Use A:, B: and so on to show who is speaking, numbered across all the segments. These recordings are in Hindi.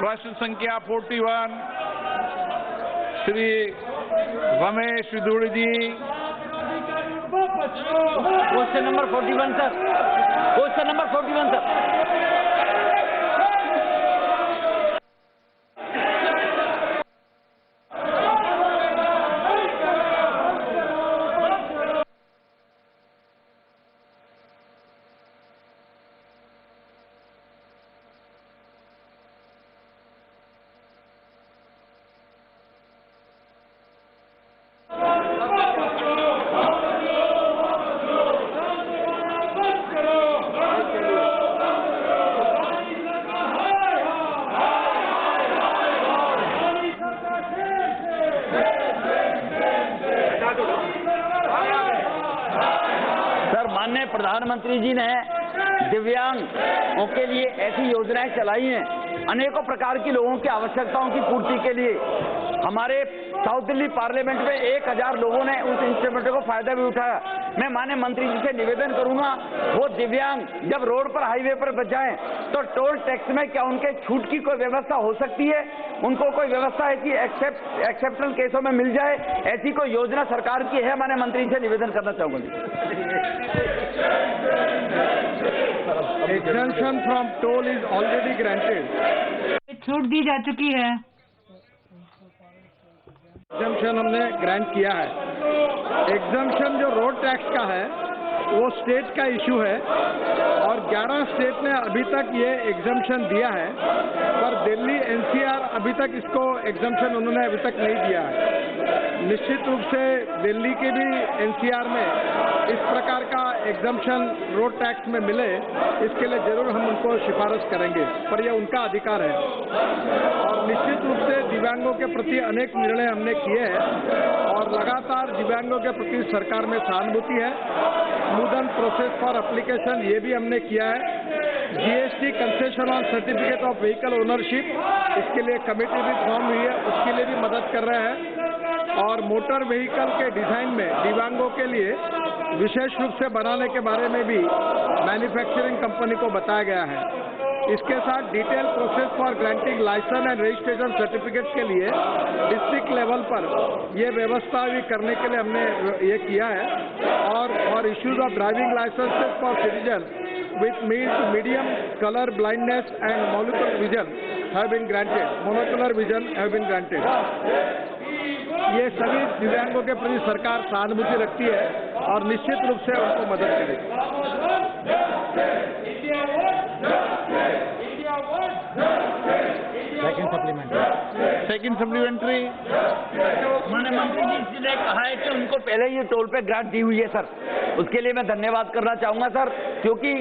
A: प्रश्न संख्या 41 श्री रमेश विदुड़ी ji.
B: Question number 41 sir, question number 41 sir. माननीय प्रधानमंत्री जी ने दिव्यांगों के लिए ऐसी योजनाएं चलाई हैं, अनेकों प्रकार की लोगों की आवश्यकताओं की पूर्ति के लिए। हमारे साउथ दिल्ली पार्लियामेंट में 1000 लोगों ने उस इंस्ट्रूमेंट को फायदा भी उठाया। मैं माननीय मंत्री जी से निवेदन करूंगा, वो दिव्यांग जब रोड पर हाईवे पर बचाएं तो टोल टैक्स में क्या उनके छूट की कोई व्यवस्था हो सकती है? उनको कोई व्यवस्था ऐसी एक्सेप्शनल केसों में मिल जाए, ऐसी कोई योजना सरकार की है? माननीय मंत्री जी से निवेदन करना चाहूंगा।
C: Exemption from toll is already granted.
D: छूट दी जा चुकी है।
C: एग्जम्पशन हमने ग्रांट किया है। एग्जम्पशन जो रोड टैक्स का है वो स्टेट का इशू है और 11 स्टेट ने अभी तक ये एग्जम्पशन दिया है, पर दिल्ली एनसीआर अभी तक इसको एग्जम्पशन उन्होंने अभी तक नहीं दिया है। निश्चित रूप से दिल्ली के भी एनसीआर में इस प्रकार का एग्जम्पशन रोड टैक्स में मिले, इसके लिए जरूर हम उनको सिफारिश करेंगे, पर यह उनका अधिकार है। और निश्चित रूप से दिव्यांगों के प्रति अनेक निर्णय हमने किए हैं और लगातार दिव्यांगों के प्रति सरकार में सहानुभूति है। स्मूदन प्रोसेस फॉर एप्लीकेशन ये भी हमने किया है। GST concession on certificate of vehicle ownership, इसके लिए कमेटी भी फॉर्म हुई है, उसके लिए भी मदद कर रहे हैं। और मोटर व्हीकल के डिजाइन में दिव्यांगों के लिए विशेष रूप से बनाने के बारे में भी मैन्युफैक्चरिंग कंपनी को बताया गया है। इसके साथ detail process for granting licence and registration certificate के लिए डिस्ट्रिक्ट लेवल पर ये व्यवस्था भी करने के लिए हमने ये किया है। और issues of driving licences for citizen with medium color blindness and monocular vision have been granted. Monocular vision have been granted. ये सभी दिव्यांगों के प्रति सरकार सहानुभूति रखती है और निश्चित रूप से उनको मदद करेगी।
A: Second supplementary.
B: माननीय मंत्री जी ने कहा है कि उनको पहले ये टोल पे ग्रांट दी हुई है सर, उसके लिए मैं धन्यवाद करना चाहूंगा सर, क्योंकि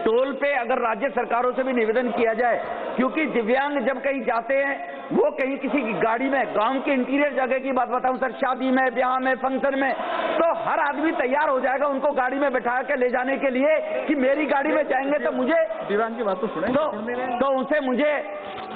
B: टोल पे अगर राज्य सरकारों से भी निवेदन किया जाए, क्योंकि दिव्यांग जब कहीं जाते हैं, वो कहीं किसी की गाड़ी में, गांव के इंटीरियर जगह की बात बताऊं सर, शादी में, ब्याह में, फंक्शन में, तो हर आदमी तैयार हो जाएगा उनको गाड़ी में बैठा के ले जाने के लिए कि मेरी गाड़ी में जाएंगे तो मुझे
C: दिव्यांग की बात तो सुने
B: तो उनसे मुझे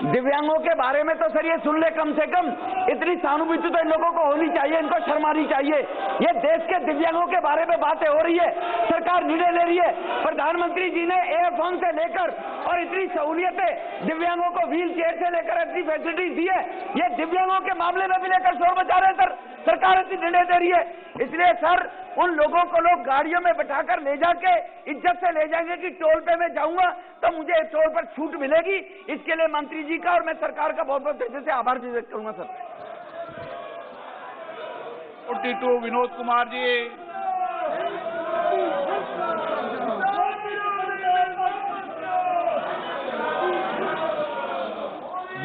B: दिव्यांगों के बारे में तो सर ये सुन ले, कम से कम इतनी सहानुभूति तो इन लोगों को होनी चाहिए, इनको शर्मानी चाहिए। ये देश के दिव्यांगों के बारे में बातें हो रही है, सरकार निर्णय ले रही है, प्रधानमंत्री जी ने एयरफोन से लेकर और इतनी सहूलियतें दिव्यांगों को व्हील चेयर से लेकर इतनी फैसिलिटीज दी है, ये दिव्यांगों के मामले में भी लेकर शोर मचा रहे हैं सर, सरकार इतनी निर्णय दे रही है। इसलिए सर उन लोगों को लोग गाड़ियों में बैठाकर ले जाके इज्जत से ले जाएंगे कि टोल पे मैं जाऊंगा तो मुझे टोल पर छूट मिलेगी। इसके लिए मंत्री जी का और मैं सरकार का बहुत बहुत दिल से आभार व्यक्त करूंगा सर।
A: 42 विनोद कुमार जी।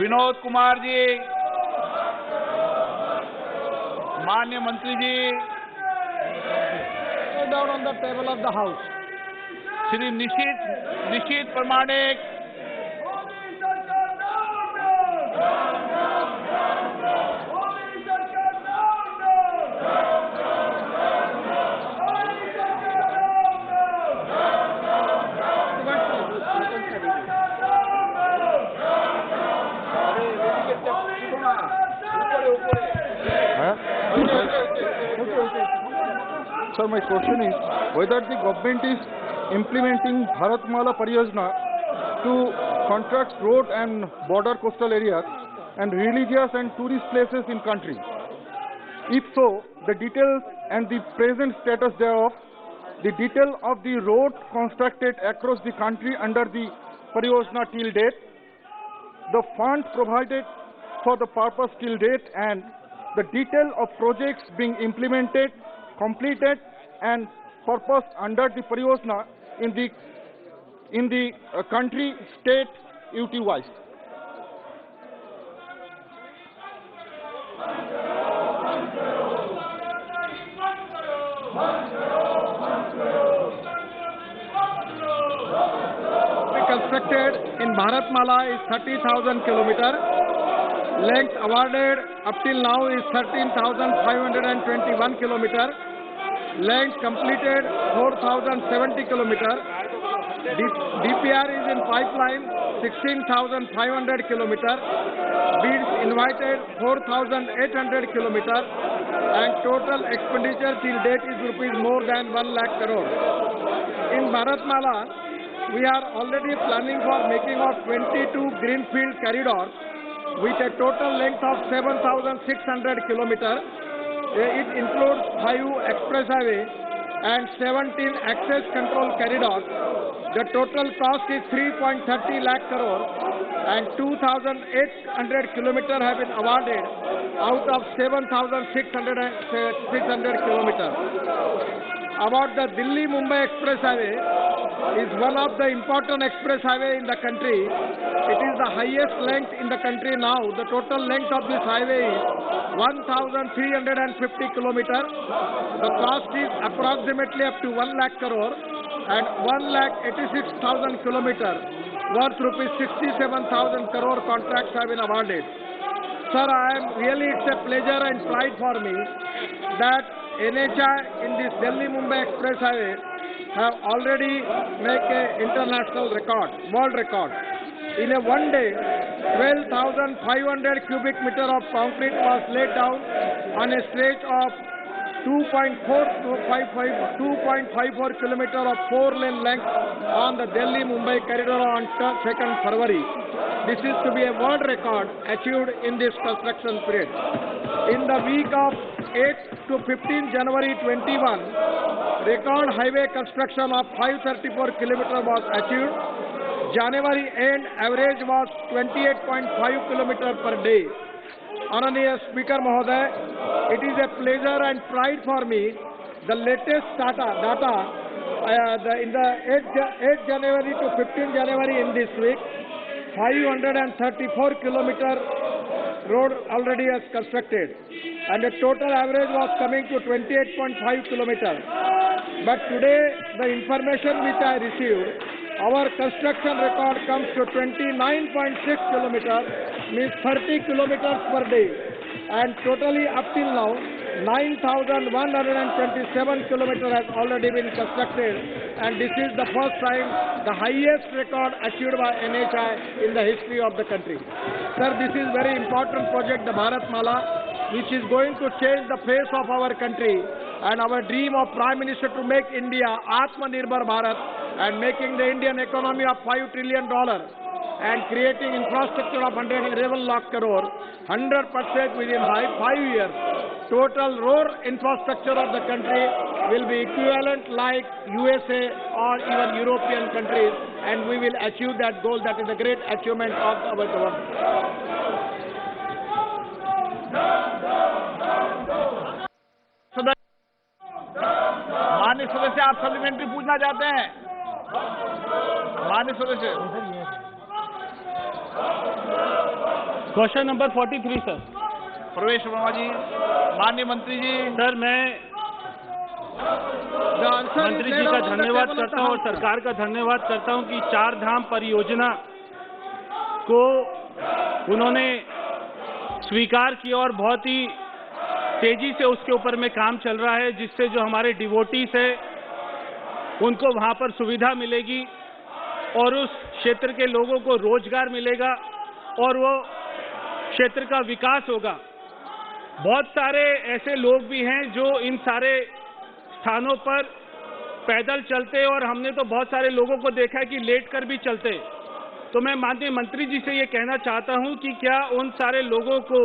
A: विनोद कुमार जी। माननीय मंत्री जी।
C: Down on the table of the house.
A: Shri Nishith Pramanik.
E: Sir, my question is whether the government is implementing Bharatmala Pariyojana
D: to contract road and border coastal areas and religious and tourist places in country? If so, the details and the present status thereof, the detail of the road constructed across the country under the Pariyojana till date, the funds provided for the purpose till date, and the detail of projects being implemented, completed, and purposed under the Pariyojana in the country, state, UT wise.
C: Constructed in Bharatmala is 30,000 kilometer. Length awarded up till now is 13,521 kilometer. Length completed 4,070 kilometer. DPR is in pipeline 16,500 kilometer. Bids invited 4,800 kilometer. And total expenditure till date is rupees more than 1 lakh crore. In Bharatmala, we are already planning for making of 22 greenfield corridors with a total length of 7,600 kilometers. It includes 5 express highway and 17 access control corridors. The total cost is 3.30 lakh crore and 2,800 kilometers have been awarded out of 7,600 kilometers. About the Delhi-Mumbai Express Highway, is one of the important express highway in the country. It is the highest length in the country now. The total length of this highway is 1,350 kilometers. The cost is approximately up to 1 lakh crore and 1,86,000 kilometers worth rupees 67,000 crore contracts have been awarded. Sir, it's a pleasure and pride for me that NHAI in this Delhi-Mumbai Express Highway have already made an international record, world record. In a one day, 12,500 cubic meter of concrete was laid down on a stretch of 2.54 kilometer of 4-lane length on the Delhi-Mumbai corridor on 2nd February. This is to be a world record achieved in this construction period. In the week of 8 to 15 January 21, record highway construction of 534 kilometers was achieved. January end average was 28.5 kilometers per day. Honorable Speaker Mahoday, it is a pleasure and pride for me. The latest data in the 8 January to 15 January in this week, 534 kilometer road already is constructed, and the total average was coming to 28.5 kilometers. But today, the information which I received, our construction record comes to 29.6 kilometers, means 30 kilometers per day, and totally up till now, 9,127 kilometers has already been constructed, and this is the first time the highest record achieved by NHAI in the history of the country. Sir, this is very important project, the Bharatmala, which is going to change the face of our country, and our dream of Prime Minister to make India Atmanirbhar Bharat and making the Indian economy of $5 trillion and creating infrastructure of 111 lakh crore, 100% within 5 years. Total road infrastructure of the country will be equivalent like USA or even European countries, and we will achieve that goal. That is a great achievement of our government.
A: माननीय सदस्य, आप सप्लीमेंट्री पूछना चाहते हैं? माननीय सदस्य,
E: क्वेश्चन नंबर 43 सर।
A: प्रवेश वर्मा जी। माननीय मंत्री जी।
E: सर, मैं मंत्री जी का धन्यवाद करता हूं और सरकार का धन्यवाद करता हूं कि 4 धाम परियोजना को उन्होंने स्वीकार किया और बहुत ही तेजी से उसके ऊपर में काम चल रहा है, जिससे जो हमारे डिवोटीज है उनको वहां पर सुविधा मिलेगी और उस क्षेत्र के लोगों को रोजगार मिलेगा और वो क्षेत्र का विकास होगा। बहुत सारे ऐसे लोग भी हैं जो इन सारे स्थानों पर पैदल चलते, और हमने तो बहुत सारे लोगों को देखा है कि लेट कर भी चलते। तो मैं माननीय मंत्री जी से ये कहना चाहता हूं कि क्या उन सारे लोगों को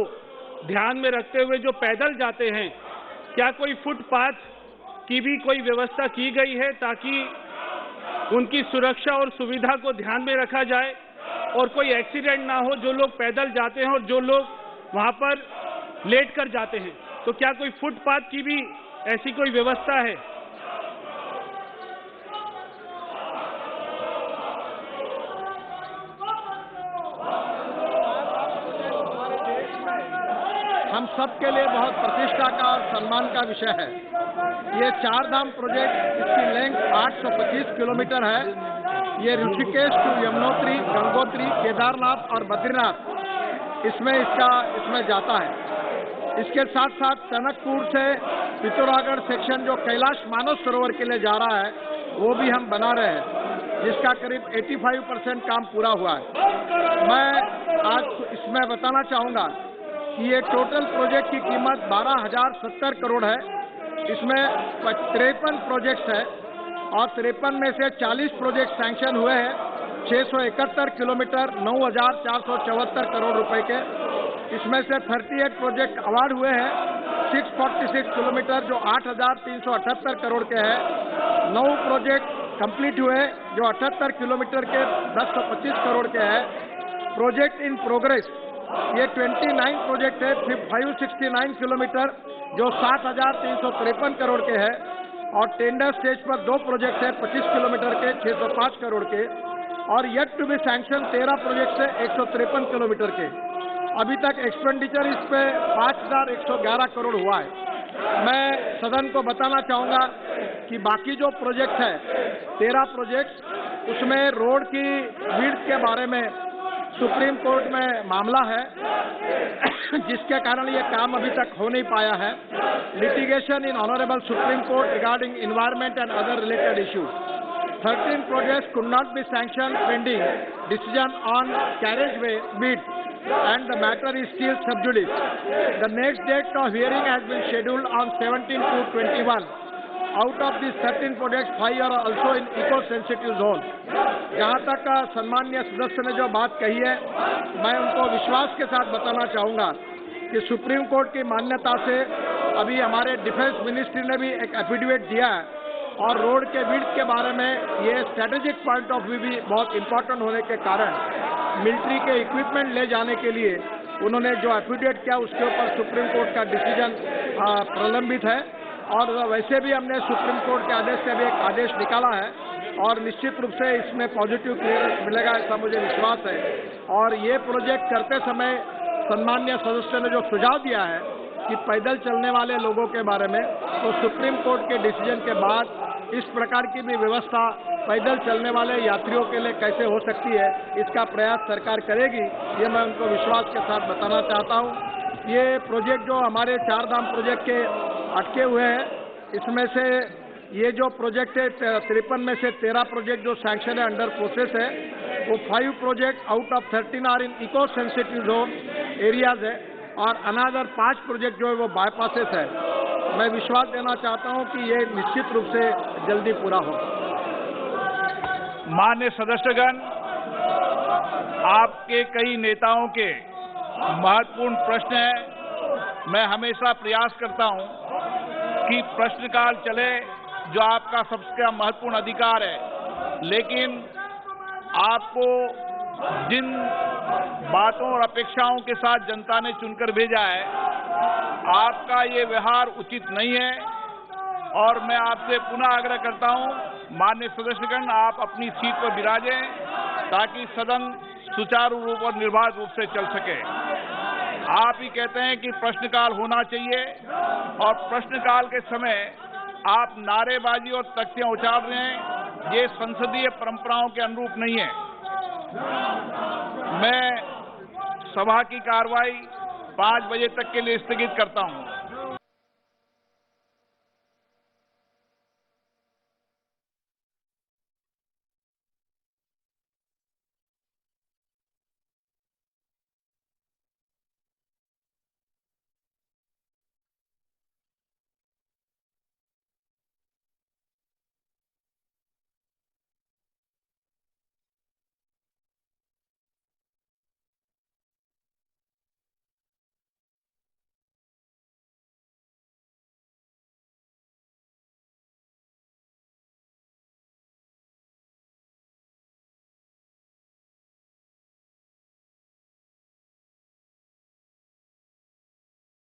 E: ध्यान में रखते हुए जो पैदल जाते हैं, क्या कोई फुटपाथ की भी कोई व्यवस्था की गई है ताकि उनकी सुरक्षा और सुविधा को ध्यान में रखा जाए और कोई एक्सीडेंट ना हो, जो लोग पैदल जाते हैं और जो लोग वहां पर लेट कर जाते हैं। तो क्या कोई फुटपाथ की भी ऐसी कोई व्यवस्था है?
C: हम सबके लिए बहुत प्रतिष्ठा का और सम्मान का विषय है। ये चार धाम प्रोजेक्ट, इसकी लेंथ 825 किलोमीटर है। ये ऋषिकेश टू यमुनोत्री, गंगोत्री, केदारनाथ और बद्रीनाथ इसमें जाता है। इसके साथ साथ टनकपुर से पिथौरागढ़ सेक्शन जो कैलाश मानस सरोवर के लिए जा रहा है, वो भी हम बना रहे हैं, जिसका करीब 85% काम पूरा हुआ है। मैं आज इसमें बताना चाहूँगा कि ये टोटल प्रोजेक्ट की कीमत 12,070 करोड़ है। इसमेमें 53 प्रोजेक्ट्स है और 53 में से 40 प्रोजेक्ट सैंक्शन हुए हैं। 671 किलोमीटर 9,474 करोड़ रुपए के। इसमें से 38 प्रोजेक्ट अवार्ड हुए हैं। 646 किलोमीटर जो 8,378 करोड़ के हैं। 9 प्रोजेक्ट कंप्लीट हुए जो 78 किलोमीटर के 1025 करोड़ के हैं। प्रोजेक्ट इन प्रोग्रेस ये 29 प्रोजेक्ट है, 569 किलोमीटर जो 7,353 करोड़ के हैं और टेंडर स्टेज पर 2 प्रोजेक्ट है 25 किलोमीटर के 605 करोड़ के और yet to be sanction 13 project है 153 किलोमीटर के। अभी तक एक्सपेंडिचर इस पे 5,111 करोड़ हुआ है। मैं सदन को बताना चाहूँगा कि बाकी जो प्रोजेक्ट है 13 प्रोजेक्ट, उसमें रोड की विड्थ के बारे में सुप्रीम कोर्ट में मामला है, जिसके कारण ये काम अभी तक हो नहीं पाया है। Litigation in honourable supreme court regarding environment and other related issues. 13 projects could not be sanctioned pending decision on carriageway bid and the matter is still sub judice. The next date of hearing has been scheduled on 17/2/21. Out of these 13 projects, 5 are also in eco-sensitive zone. जहाँ तक सम्मान्य सदस्य ने जो बात कही है, मैं उनको विश्वास के साथ बताना चाहूँगा कि सुप्रीम कोर्ट की मान्यता से अभी हमारे डिफेंस मिनिस्ट्री ने भी एक एफिडेविट दिया है और रोड के विड्थ के बारे में ये स्ट्रेटेजिक पॉइंट ऑफ व्यू भी बहुत इम्पोर्टेंट होने के कारण मिलिट्री के इक्विपमेंट ले जाने के लिए उन्होंने जो एफिडेविट किया उसके ऊपर सुप्रीम कोर्ट का डिसीजन प्रलंबित है और वैसे भी हमने सुप्रीम कोर्ट के आदेश से भी एक आदेश निकाला है और निश्चित रूप से इसमें पॉजिटिव क्लियरेंस मिलेगा, ऐसा मुझे विश्वास है। और ये प्रोजेक्ट करते समय सम्मान्य सदस्य ने जो सुझाव दिया है कि पैदल चलने वाले लोगों के बारे में, तो सुप्रीम कोर्ट के डिसीजन के बाद इस प्रकार की भी व्यवस्था पैदल चलने वाले यात्रियों के लिए कैसे हो सकती है, इसका प्रयास सरकार करेगी, ये मैं उनको विश्वास के साथ बताना चाहता हूँ। ये प्रोजेक्ट जो हमारे चार धाम प्रोजेक्ट के अटके हुए हैं, इसमें से ये जो प्रोजेक्ट है 53 में से 13 प्रोजेक्ट जो सैंक्शन है, अंडर प्रोसेस है, वो 5 project out of 13 are in eco sensitive zone areas है और अनदर 5 प्रोजेक्ट जो है वो बाईपासेस है। मैं विश्वास देना चाहता हूं कि ये निश्चित रूप से जल्दी पूरा हो।
A: माननीय सदस्यगण, आपके कई नेताओं के महत्वपूर्ण प्रश्न हैं। मैं हमेशा प्रयास करता हूं कि प्रश्नकाल चले, जो आपका सबसे महत्वपूर्ण अधिकार है, लेकिन आपको जिन बातों और अपेक्षाओं के साथ जनता ने चुनकर भेजा है, आपका ये व्यवहार उचित नहीं है और मैं आपसे पुनः आग्रह करता हूं, माननीय सदस्यगण, आप अपनी सीट पर विराजें ताकि सदन सुचारू रूप और निर्बाध रूप से चल सके। आप ही कहते हैं कि प्रश्नकाल होना चाहिए और प्रश्नकाल के समय आप नारेबाजी और तख्तियां उछाल रहे हैं, ये संसदीय परंपराओं के अनुरूप नहीं है। मैं सभा की कार्रवाई 5 बजे तक के लिए स्थगित करता हूं।